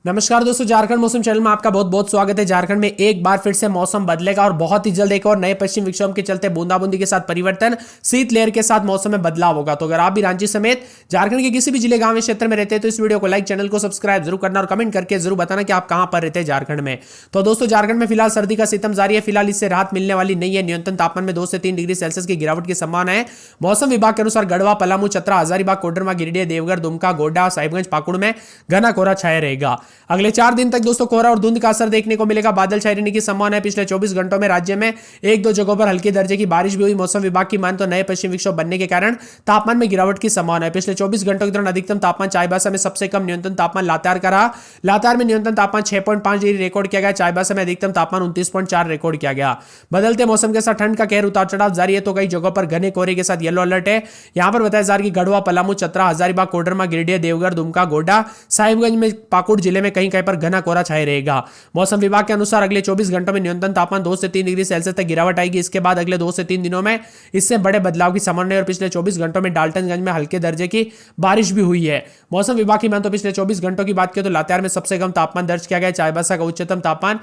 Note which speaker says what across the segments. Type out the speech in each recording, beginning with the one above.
Speaker 1: नमस्कार दोस्तों, झारखंड मौसम चैनल में आपका बहुत बहुत स्वागत है। झारखंड में एक बार फिर से मौसम बदलेगा और बहुत ही जल्द एक और नए पश्चिम विक्षोभ के चलते बूंदाबूंदी के साथ परिवर्तन, शीतलहर के साथ मौसम में बदलाव होगा। तो अगर आप भी रांची समेत झारखंड के किसी भी जिले गांव क्षेत्र में रहते हैं तो इस वीडियो को लाइक, चैनल को सब्सक्राइब जरूर करना और कमेंट करके जरूर बताना कि आप कहां पर रहते हैं झारखंड में। तो दोस्तों, झारखंड में फिलहाल सर्दी का सितम जारी है। फिलहाल इससे राहत मिलने वाली नहीं है। न्यूनतम तापमान में 2 से 3 डिग्री सेल्सियस की गिरावट की संभावना है। मौसम विभाग के अनुसार गढ़वा, पलामू, चतरा, हजारीबाग, कोडरमा, गिरिडीह, देवघर, दुमका, गोड्डा, साहिबगंज, पाकुड़ में घना कोहरा छाया रहेगा। अगले 4 दिन तक दोस्तों कोहरा और धुंध का असर देखने को मिलेगा। बादल छाए रहने की संभावना है। पिछले 24 घंटों में राज्य में एक दो जगहों पर हल्के दर्जे की बारिश भी हुई। मौसम विभाग की मान तो नए पश्चिम विक्षोभ बनने के कारण तापमान में गिरावट की संभावना है। पिछले 24 घंटों के दौरान अधिकतम तापमान चाईबासा में सबसे कम, न्यूनतम तापमान लातेहार का रहा। लातेहार में न्यूनतम तापमान 6.5 डिग्री रिकॉर्ड किया गया। चाईबासा में अधिकतम तापमान 29.4 रिकॉर्ड किया गया। बदलते मौसम के साथ ठंड का कहर उतार चढ़ाव जारी है। तो कई जगहों पर घने कोहरे के साथ येलो अलर्ट है। यहां पर बताया जा रहा है कि गढ़वा, पलामू, चतरा, हजारीबाग, कोडरमा, गिरिडीह, देवघर, दुमका, गोड्डा, साहिबगंज में, पाकुड़ जिले में कहीं कहीं पर घना कोहरा छाया रहेगा। मौसम विभाग के अनुसार अगले 24 घंटों में न्यूनतम तापमान 2 से 3 डिग्री सेल्सियस तक गिरावट आएगी। इसके बाद अगले 2 से 3 दिनों में इससे बड़े बदलाव की संभावना है। और पिछले 24 घंटों में डाल्टनगंज में हल्के दर्जे की बारिश भी हुई है। मौसम विभाग की मान तो पिछले 24 घंटों की बात करें तो लातेहार में सबसे कम तापमान दर्ज किया गया। चाईबासा का उच्चतम तापमान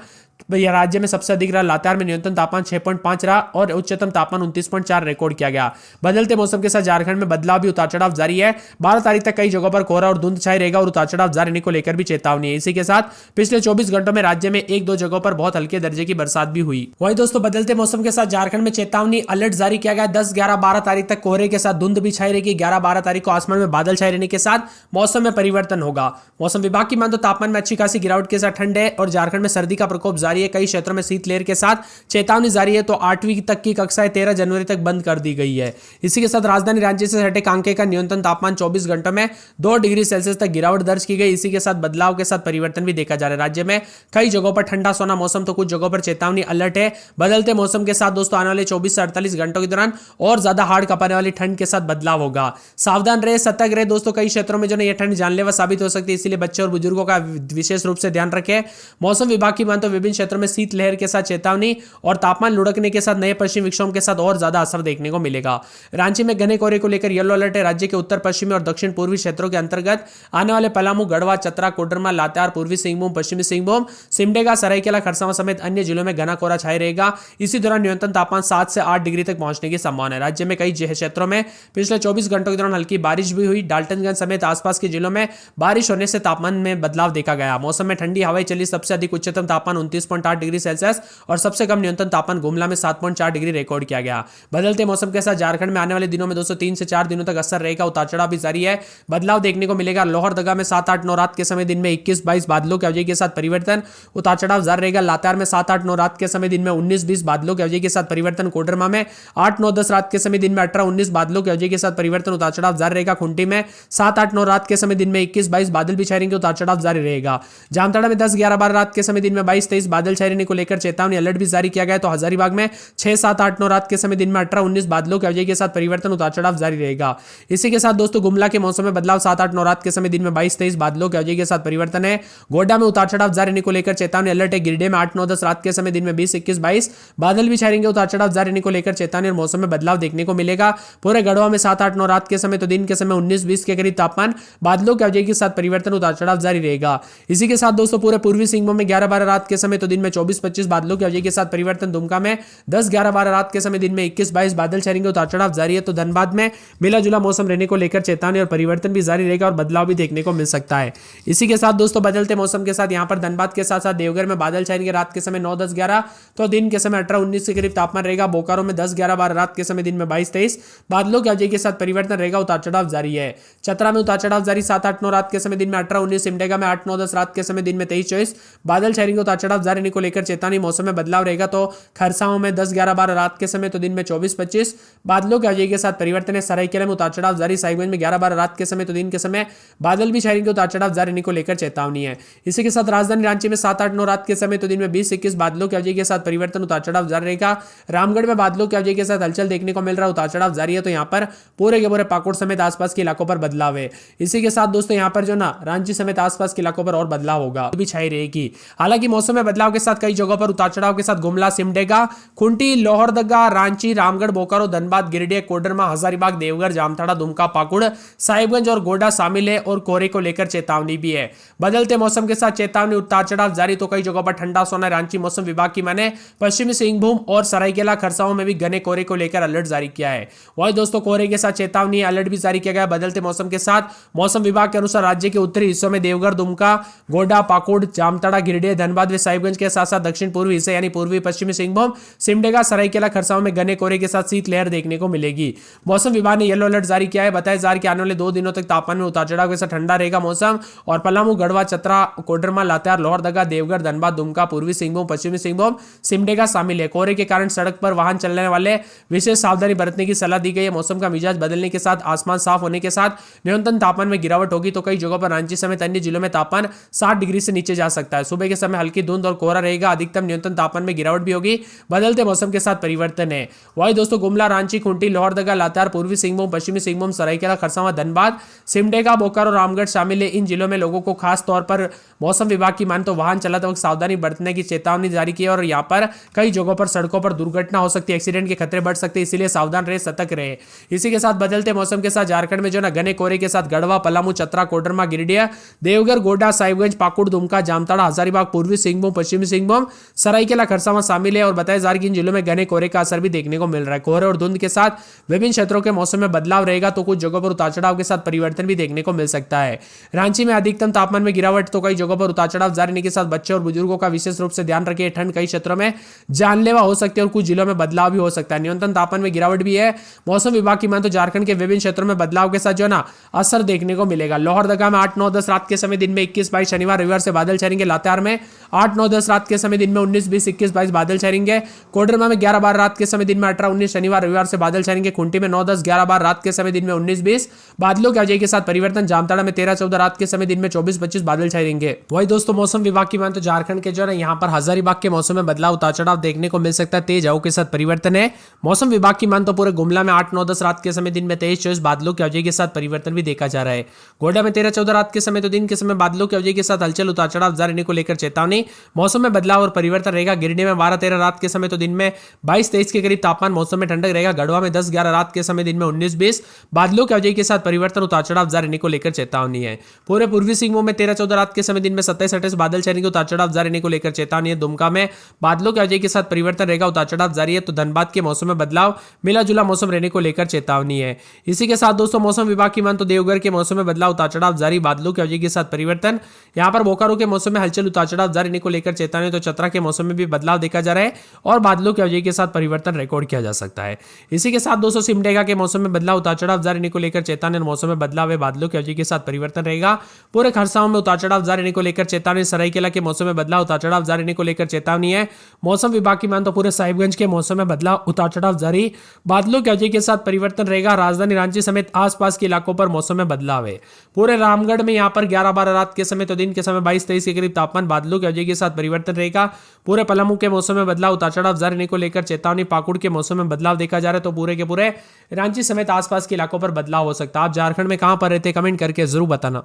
Speaker 1: यह राज्य में सबसे अधिक रहा। लातेहार में न्यूनतम तापमान 6.5 रहा और उच्चतम तापमान 29.4 रिकॉर्ड किया गया। बदलते मौसम के साथ झारखंड में बदलाव भी, उतार चढ़ाव जारी है। 12 तारीख तक कई जगहों पर कोहरा और धुंध छाई रहेगा और उतार चढ़ाव जारी रहने को लेकर भी चेतावनी है। इसी के साथ पिछले 24 घंटों में राज्य में एक दो जगहों पर बहुत हल्के दर्जे की बरसात भी हुई। वही दोस्तों, बदलते मौसम के साथ झारखंड में चेतावनी अलर्ट जारी किया गया। 10, 11, 12 तारीख तक कोहरे के साथ धुंध भी छाई रहेगी। 11, 12 तारीख को आसमान में बादल छाए रहने के साथ मौसम में परिवर्तन होगा। मौसम विभाग की मान तो तापमान में अच्छी खासी गिरावट के साथ ठंड है और झारखंड में सर्दी का प्रकोप जारी है। कई क्षेत्रों में शीतलहर के साथ चेतावनी जारी है। तो 8वीं तक की कक्षाएं 13 जनवरी तक बंद कर दी गई है। इसी के साथ राजधानी रांची से सटे कांके का न्यूनतम तापमान 24 घंटों में 2 डिग्री सेल्सियस तक गिरावट दर्ज की गई। इसी के साथ बदलाव के साथ परिवर्तन भी देखा जा रहा है। राज्य में कई जगहों पर ठंडा सोना मौसम, तो कुछ जगहों पर चेतावनी अलर्ट है। बदलते मौसम के साथ दोस्तों आने वाले 24 से 48 घंटों के दौरान और ज्यादा हाड़ कपाने वाली ठंड के साथ बदलाव होगा। सावधान रहे, सतर्क रहे दोस्तों। कई क्षेत्रों में जो यह ठंड जानलेवा साबित हो सकती है, इसलिए बच्चे और बुजुर्गों का विशेष रूप से ध्यान रखें। मौसम विभाग की मान तो विभिन्न क्षेत्रों में शीतलहर के साथ चेतावनी और तापमान लुढ़कने के साथ नए पश्चिम विक्षोभ के साथ और ज्यादा असर देखने को मिलेगा। रांची में घने कोहरे को लेकर येलो अलर्ट है। राज्य के उत्तर पश्चिमी और दक्षिण पूर्वी क्षेत्रों के अंतर्गत आने वाले पलामू, गढ़वा, चतरा, कोडरमा, लातेहार, पूर्वी सिंहभूम, पश्चिमी सिंहभूम, सिमडेगा, सरायकेला, खरसावां समेत अन्य जिलों में घना कोहरा छाया रहेगा। इसी दौरान न्यूनतम तापमान 7 से 8 डिग्री तक पहुंचने की संभावना है। राज्य में कई क्षेत्रों में पिछले 24 घंटों के दौरान हल्की बारिश भी हुई। डाल्टनगंज समेत आसपास के जिलों में बारिश होने से तापमान में बदलाव देखा गया। मौसम में ठंडी हवाएं चली। सबसे अधिक उच्चतम तापमान 29.8 डिग्री सेल्सियस और सबसे कम न्यूनतम तापमान गुमला में 7.4 डिग्री रिकॉर्ड किया गया। बदलते मौसम के साथ झारखंड में आने वाले दिनों में 203 से 4 दिनों तक असर रहेगा। उतार चढ़ाव भी जारी है। बदलाव देखने को मिलेगा। लोहरदगा में 7, 8, 9 रात के समय दिन में 21, 22 बादलों की अवधि के साथ परिवर्तन, उतार चढ़ाव जारी रहेगा। लातेहार में 7, 8, 9 रात के समय दिन में 19, 20 बादलों की अवधि के साथ परिवर्तन। कोडरमा में 8, 9, 10 रात के समय दिन में 18, 19 बादलों की अवधि के साथ परिवर्तन, उतार चढ़ाव जारी रहेगा। खुंटी में 7, 8, 9 रात के समय दिन में 21, 22 बादल भी छाएंगे, उतार चढ़ाव जारी रहेगा। जामताड़ा में 10, 11, 12 रात के समय दिन में 22, 23 बादल छाए रहने को लेकर चेतावनी अलर्ट भी जारी किया गया। तो हजारीबाग में 6, 7, 8, 9 रात के समय दिन में 18, 19 बादलों की अवधि के साथ परिवर्तन, उतार चढ़ाव जारी रहेगा। इसी के साथ दोस्तों गुमला के मौसम में बदलाव। 7, 8, 9 रात के समय दिन में 22, 23 बादलों की अवधि के साथ परिवर्तन है। गोड्डा में उतार चढ़ाव जारी रहने को लेकर चेतावनी अलर्ट है। गिरिडीह में 8, 9, 10 रात के समय दिन में 20, 21, 22 बादल भी छाएंगे, उतार चढ़ाव जारी रहने को लेकर चेतावनी और मौसम में बदलाव देखने को मिलेगा। पूरे गढ़वा में 7, 8, 9 रात के समय तो दिन के समय 19, 20 के करीब तापमान, बादलों की अवधि के साथ परिवर्तन, उतार चढ़ाव जारी रहेगा। इसी के साथ दोस्तों पूरे पूर्वी सिंहभूम में 11, 12 रात के समय तो दिन में 24, 25 बादलों की अवधि के साथ परिवर्तन। दुमका में 10, 11, 12 रात के समय दिन में 21, 22 बादल छाएंगे, उतार चढ़ाव जारी है। तो धनबाद में मिला जुला मौसम रहने को लेकर चेतावनी और परिवर्तन भी जारी रहेगा और बदलाव भी देखने को मिल सकता है। इसी के साथ दोस्तों बदलते मौसम के साथ यहां पर धनबाद के साथ साथ देवघर में बादल छाएंगे रात के समय 9, 10, 11 तो दिन के समय 18, 19 के करीब तापमान रहेगा। बोकारो में 10, 11, 12 रात के समय दिन में 22, 23 बादलों की अवधि के साथ परिवर्तन रहेगा, उतार चढ़ाव जारी है। चतरा में उतार चढ़ाव जारी। 7, 8, 9 रात के समय दिन में 18, 19 सिमडेगा में 8, 9, 10 रात के समय दिन में 23, 24 बादल छाएंगे, उतार चढ़ाव जारी रहने को लेकर चेतावनी। मौसम में बदलाव रहेगा। तो खरसावां में 10, 11, 12 रात के समय तो दिन में 24, 25 बादलों की अवधि के साथ परिवर्तन है। सरायकेला में उतार चढ़ाव जारी। साहिबगंज में 11, 12 रात के समय तो दिन के समय बादल भी छाएंगे, उतार चढ़ाव जारी रहने को लेकर चेतावनी है। इसी के साथ राजधानी रांची में 7, 8, 9 रात के समय तो दिन में 20, 21 बादलों की अवधि के साथ परिवर्तन, उतार चढ़ाव जारी रहेगा। रामगढ़ में बादलों की अवधि के साथ हलचल देखने को मिल रहा है, उतार चढ़ाव जारी है। तो यहाँ पर पूरे के पूरे पाकुड़ समेत आसपास के इलाकों पर बदलाव है। इसी के साथ दोस्तों यहाँ पर जो ना रांची समेत आसपास के इलाकों पर और बदलाव होगा, भी छाई रहेगी। हालांकि मौसम में बदलाव बदलाव के साथ कई जगहों पर उतार चढ़ाव के साथ गुमला, सिमडेगा, खुंटी, लोहरदगा, रांची, रामगढ़, बोकारो, धनबाद, गिरिडीह, कोडरमा, हजारीबाग, देवघर, जामताड़ा, दुमका, पाकुड़, साहिबगंज और गोड्डा शामिल है और कोहरे को लेकर चेतावनी भी है। बदलते मौसम के साथ चेतावनी, उतार चढ़ाव जारी, तो कई जगहों पर ठंडा सोना। रांची मौसम विभाग की माने पश्चिमी सिंहभूम और सरायकेला खरसावां में भी घने कोहरे को लेकर अलर्ट जारी किया है। वही दोस्तों कोहरे के साथ चेतावनी अलर्ट भी जारी किया गया। बदलते मौसम के साथ मौसम विभाग के अनुसार राज्य के उत्तरी हिस्सों में देवघर, दुमका, गोड्डा, पाकुड़, जामताड़ा, गिरिडीह, धनबाद व साहिबगंज के साथ साथ दक्षिण पूर्वी हिस्से यानी पूर्वी पश्चिमी सिंहभूम, सिमडेगा, सरायकेला खरसावां में घने कोहरे के साथ शीतलहर देखने को मिलेगी। मौसम विभाग ने येलो अलर्ट जारी किया है। बताया जा रहा है कि आने वाले 2 दिनों तक तापमान में उतार चढ़ाव के साथ ठंडा रहेगा मौसम और पलामू, गढ़वा, चतरा, कोडरमा, लातेहार, लोहरदगा, देवघर, धनबाद, दुमका, पूर्वी सिंहभूम, पश्चिमी सिंहभूम, सिमडेगा शामिल है। कोहरे के कारण सड़क पर वाहन चलने वाले विशेष सावधानी बरतने की सलाह दी गई है। मौसम का मिजाज बदलने के साथ आसमान साफ होने के साथ न्यूनतम तापमान में गिरावट होगी, तो कई जगहों पर रांची समेत अन्य जिलों में तापमान 60 डिग्री से नीचे जा सकता है। सुबह के समय हल्की धुंध और कोहरा रहेगा। अधिकतम न्यूनतम तापमान में गिरावट भी होगी। बदलते मौसम के साथ परिवर्तन है। वही दोस्तों गुमला, रांची, खुंटी, लोहरदगा, लातेहार, पूर्वी सिंहभूम, पश्चिमी सिंहभूम, सरायकेला खरसावां, धनबाद, सिमडेगा, बोकारो, रामगढ़ शामिल है। इन जिलों में लोगों को खास तौर पर मौसम विभाग की मान तो वाहन चलाते वक्त सावधानी बरतने की चेतावनी जारी की है और यहाँ पर कई जगहों पर सड़कों पर दुर्घटना हो सकती है, एक्सीडेंट के खतरे बढ़ सकते हैं, इसीलिए सावधान रहे, सतर्क रहे। इसी के साथ बदलते मौसम के साथ झारखंड में जो ना घने कोहरे के साथ गढ़वा, पलामू, चतरा, कोडरमा, गिरिडीह, देवघर, गोड्डा, साहिबगंज, पाकुड़, दुमका, जामताड़ा, हजारीबाग, पूर्वी सिंहभूम, पश्चिमी सिंहभूम, सरायकेला खरसावां शामिल है और बताया जा रहा है कि इन जिलों में घने कोहरे का असर भी देखने को मिल रहा है। कोहरे और धुंध के साथ विभिन्न क्षेत्रों के मौसम में बदलाव रहेगा, तो कुछ जगहों पर उतार चढ़ाव के साथ परिवर्तन भी देखने को मिल सकता है। रांची में अधिकतम तापमान में गिरावट, तो कई जगहों पर उतार चढ़ाव जारी रहने के साथ बच्चे और बुजुर्गों का विशेष रूप से ध्यान रखिए। ठंड कई क्षेत्रों में जानलेवा हो सकती है और कुछ जिलों में बदलाव भी हो सकता है। न्यूनतम तापमान में गिरावट भी है। मौसम विभाग की मान तो झारखंड के विभिन्न क्षेत्रों में बदलाव के साथ जो ना असर देखने को मिलेगा। लोहरदगा में 8, 9, 10 रात के समय दिन में 21, 22, शनिवार रविवार से बादल छाएंगे। लातेहार में 8, 9, 10 रात के समय दिन में 19, 20, 21, 22 बादल छाएंगे। कोडरमा में 11, 12 रात के समय दिन में 18, 19 शनिवार रविवार से बादल छाएंगे। खुंटी में 9, 10, 11, 12 रात के समय दिन में 19, 20 बादलों की वजह के साथ परिवर्तन। जामताड़ा में 13, 14 रात के समय दिन में 24, 25 बादल छाएंगे। वही दोस्तों मौसम विभाग की मान तो झारखंड के जो है यहाँ पर हजारीबाग के मौसम में बदलाव, उतार चढ़ाव देखने को मिल सकता है। तेज हवाओं के साथ परिवर्तन है। मौसम विभाग की मान तो पूरे गुमला में 8, 9, 10 रात के समय दिन में 23, 24 बादलों की वजह के साथ परिवर्तन भी देखा जा रहा है। गोड्डा में 13, 14 रात के समय तो दिन के समय बादलों की वजह के साथ हलचल, उतार चढ़ाव जारी रहने को लेकर चेतावनी। मौसम में बदलाव और परिवर्तन रहेगा। गिरिडीह में 12, 13 रात के समय तो दिन में 22, 23 के करीब तापमान, मौसम में ठंडक रहेगा। गढ़वा में 10, 11 रात के समय दिन में 19, 20 बादलों की वजह के साथ परिवर्तन, उतार चढ़ाव जारी रहने को लेकर चेतावनी है। पूरे पूर्वी सिंहभूम में 13, 14 रात के समय दिन में 27, 28 बादल छाएंगे। उतार चढ़ाव जारी रहने को लेकर चेतावनी है। दुमका में बादलों की वजह के साथ परिवर्तन रहेगा, उतार चढ़ाव जारी है। तो धनबाद के मौसम में बदलाव, मिला जुला मौसम रहने को लेकर चेतावनी है। इसी के साथ दोस्तों मौसम विभाग की मान तो देवघर के मौसम में बदलाव, उतार चढ़ाव जारी, बादलों की वजह के साथ परिवर्तन। यहाँ पर बोकारो के मौसम में हलचल, उतार चढ़ाव जारी रहने को लेकर चेतावनी। तो चतरा के मौसम में भी बदलाव देखा जा रहा है और बादलों की वजह के साथ परिवर्तन रिकॉर्ड किया जा सकता है। इसी के साथ दोस्तों सिमडेगा के मौसम में बदलाव, उतार चढ़ाव जारी रहने को लेकर चेतावनी। मौसम में बदलाव है, बादलों की वजह के साथ परिवर्तन रहेगा। पूरे खरसावां में उतार चढ़ाव जारी रहने को लेकर चेतावनी। सरायकेला के मौसम में बदलाव, उतार चढ़ाव जारी रहने को लेकर चेतावनी है। मौसम विभाग की मान तो पूरे साहिबगंज के मौसम में बदलाव, उतार चढ़ाव जारी, बादलों की वजह के साथ परिवर्तन रहेगा। राजधानी रांची समेत आसपास के इलाकों पर मौसम में बदलाव है। पूरे रामगढ़ में यहाँ पर 11, 12 रात के समय तो दिन के समय 22, 23 के करीब तापमान, बादलों की वजह के साथ परिवर्तन रहेगा। पूरे पलामू के मौसम में बदलाव, उतार चढ़ाव जारी रहने को लेकर चेतावनी। पाकुड़ के मौसम में बदलाव देखा जा रहा है। तो पूरे के पूरे रांची समेत आसपास के इलाकों पर बदलाव हो सकता है। आप झारखंड में कहां पर रहते कमेंट करके जरूर बताना।